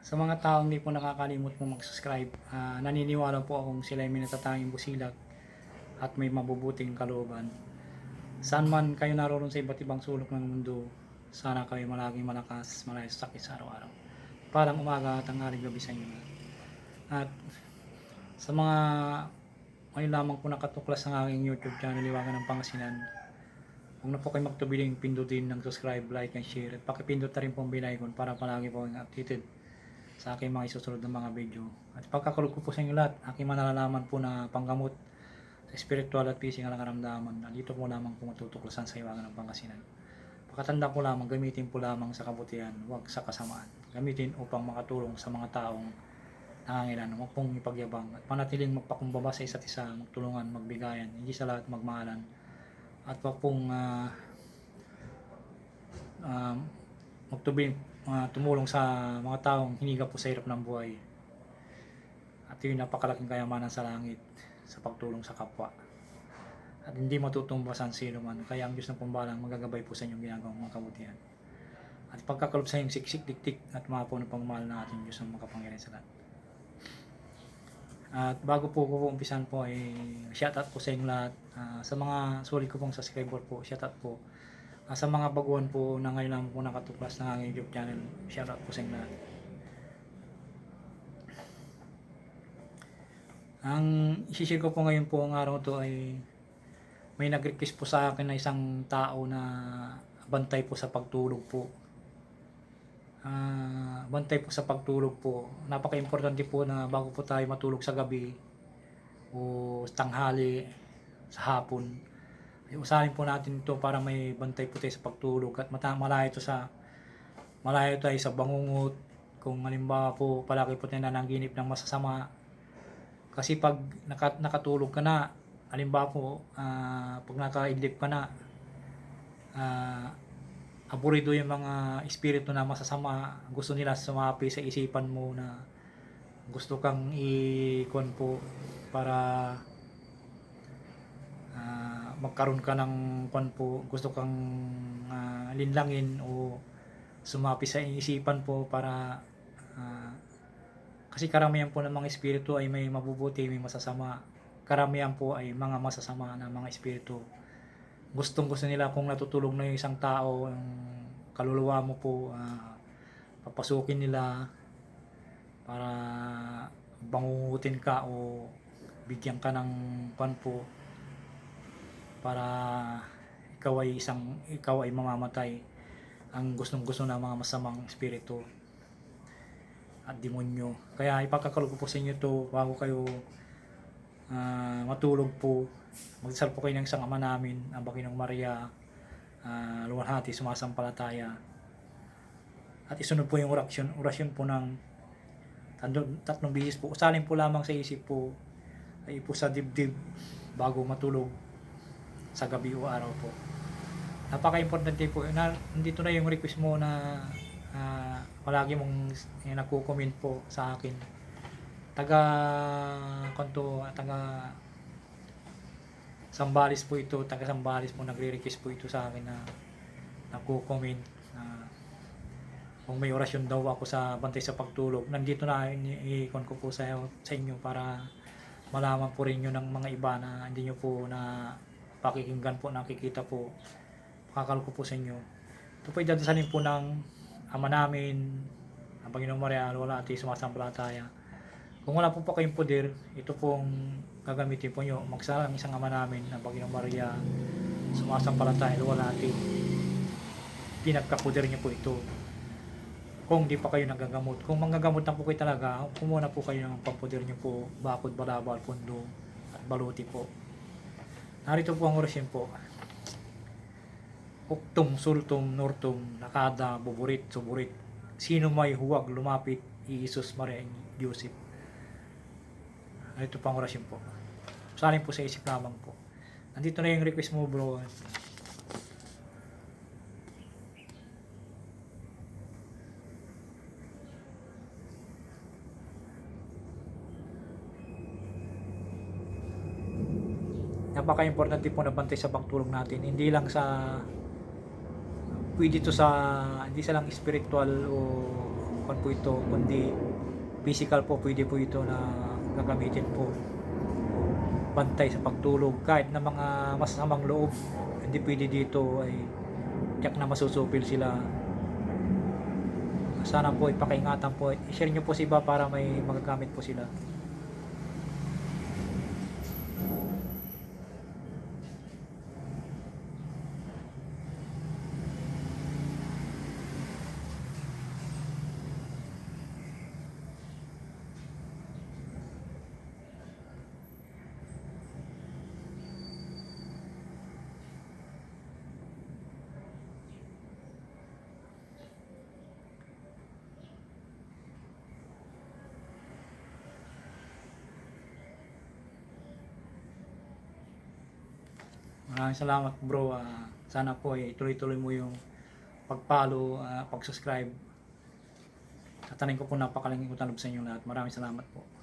Sa mga taong hindi po nakakalimot po mag-subscribe, naniniwala po akong sila ay may natatanging busilag at may mabubuting kalooban. Saan man kayo naroon sa iba't ibang sulok ng mundo, sana kayo malaging malakas, malayo sa sakit sa araw-araw. Parang umaga, tanghali, gabi sa inyo. At sa mga ngayon lamang po nakatuklas ng aking YouTube channel, Liwangan ng Pangasinan, huwag na po kayo magtubiling pindutin ng subscribe, like, and share. At pakipindot na rin po ang bell icon para palagi po kayong updated sa aking mga isusunod na mga video. At pagkakulog ko po sa inyo lahat, aking manalalaman po na panggamot sa spiritual at physical na karamdaman. Nandito po lamang po matutuklasan sa Liwangan ng Pangasinan. Pakatanda po lamang, gamitin po lamang sa kabutihan, huwag sa kasamaan. Gamitin upang makatulong sa mga taong nangangailangan. Huwag pong ipagyabang at panatiling magpakumbaba sa isa't isa, magtulungan, magbigayan, hindi sa lahat magmahalan. At huwag pong tumulong sa mga taong hiniga po sa hirap ng buhay. At yun napakalaking kayamanan sa langit sa pagtulong sa kapwa. At hindi matutumbasan sino man. Kaya ang Diyos na pumbalang magagabay po sa inyong ginagawang mga kabutihan. At pagkakalob sa inyong siksik, diktik at mga po ng pagmamahal ng ating Diyos ang makapangyarihan sa lahat. At bago po ko umpisan po ay shoutout po sa inyong lahat. Sa mga solid ko pong subscriber po, shoutout po. Sa mga baguhan po na ngayon lang po nakatuklas ng aking YouTube channel, shoutout po sa inyong lahat. Ang isishare ko po ngayon po ang araw to ay may nag-request po sa akin na isang tao na bantay po sa pagtulog po. Bantay po sa pagtulog po. Napaka-importante po na bago po tayo matulog sa gabi o tanghali, sa hapon, ay usahin po natin ito para may bantay po tayo sa pagtulog at malayo tayo sa bangungot. Kung halimbawa po palagi po tayo nananaginip ng masasama, kasi pag nakatulog ka na, halimbawa po pag nakaidlip ka na, aburido yung mga espiritu na masasama, gusto nila sumapi sa isipan mo na gusto kang ikon po para magkaroon ka ng kon po, gusto kang linlangin o sumapi sa isipan po para kasi karamihan po ng mga espiritu ay may mabubuti, may masasama. Karamihan po ay mga masasama na mga espiritu. Gusto nila kung natutulog na yung isang tao, yung kaluluwa mo po, papasukin nila para bangungutin ka o bigyan ka ng panpo para ikaw ay mamamatay. Ang gustong-gusto ng mga masamang espiritu at demonyo. Kaya ipagkakalog ko po sa inyo to bago kayo matulog po. Magdasal po kayo ng isang Ama namin, ang Baginong Maria, luwalhati, sumasampalataya. At isunod po yung orasyon po ng tatlong bihis po. Usalin po lamang sa isip po, ay po sa dibdib bago matulog sa gabi o araw po. Napaka-importante po. Nandito na yung request mo na palagi mong nagko-comment po sa akin. Taga Sambales po ito, taga Sambales po nagre-request po ito sa akin na nagko-comment kung may orasyon daw ako sa bantay sa pagtulog. Nandito na i-con ko po sa inyo para malaman po rin nyo ng mga iba na hindi nyo po na pakikinggan po, nakikita po. Pakakal ko po sa inyo. Ito po idadasalin po ng Ama namin, ang Panginoong Maria, luwalhati, sumasampalataya. Kung wala po kayong poder, ito pong gagamitin po nyo. Magsalang isang Ama namin, ang Panginoong Maria, sumasampalataya, luwalhati. Pinagkapoder nyo po ito. Kung di pa kayo nagagamot. Kung manggagamot na po kayo talaga, kumuna po kayo ng pampoder nyo po, bakod, balabal, pundo, at baluti po. Narito po ang orasyon po. Uktum, sultum, nortum, nakada, buburit, suburit. Sino may huwag lumapit, Iisus, Maria, Joseph. Ito pang orasyon po. Salin po sa isip lamang po. Nandito na yung request mo, bro. Napaka-importante po na bantay sa pagtulog natin. Hindi lang sa hindi sa lang spiritual o kung po ito, kundi physical po, pwede po ito na gagamitin po bantay sa pagtulog. Kahit na mga masasamang loob, hindi pwede dito ay tiyak na masusupil sila. Sana po ipakaingatan po, i-share nyo po sa iba para may magagamit po sila. Maraming salamat bro. Sana po tuloy-tuloy mo yung pag-follow, pag-subscribe. Tatanin ko po napakalaking utalob sa inyo lahat. Maraming salamat po.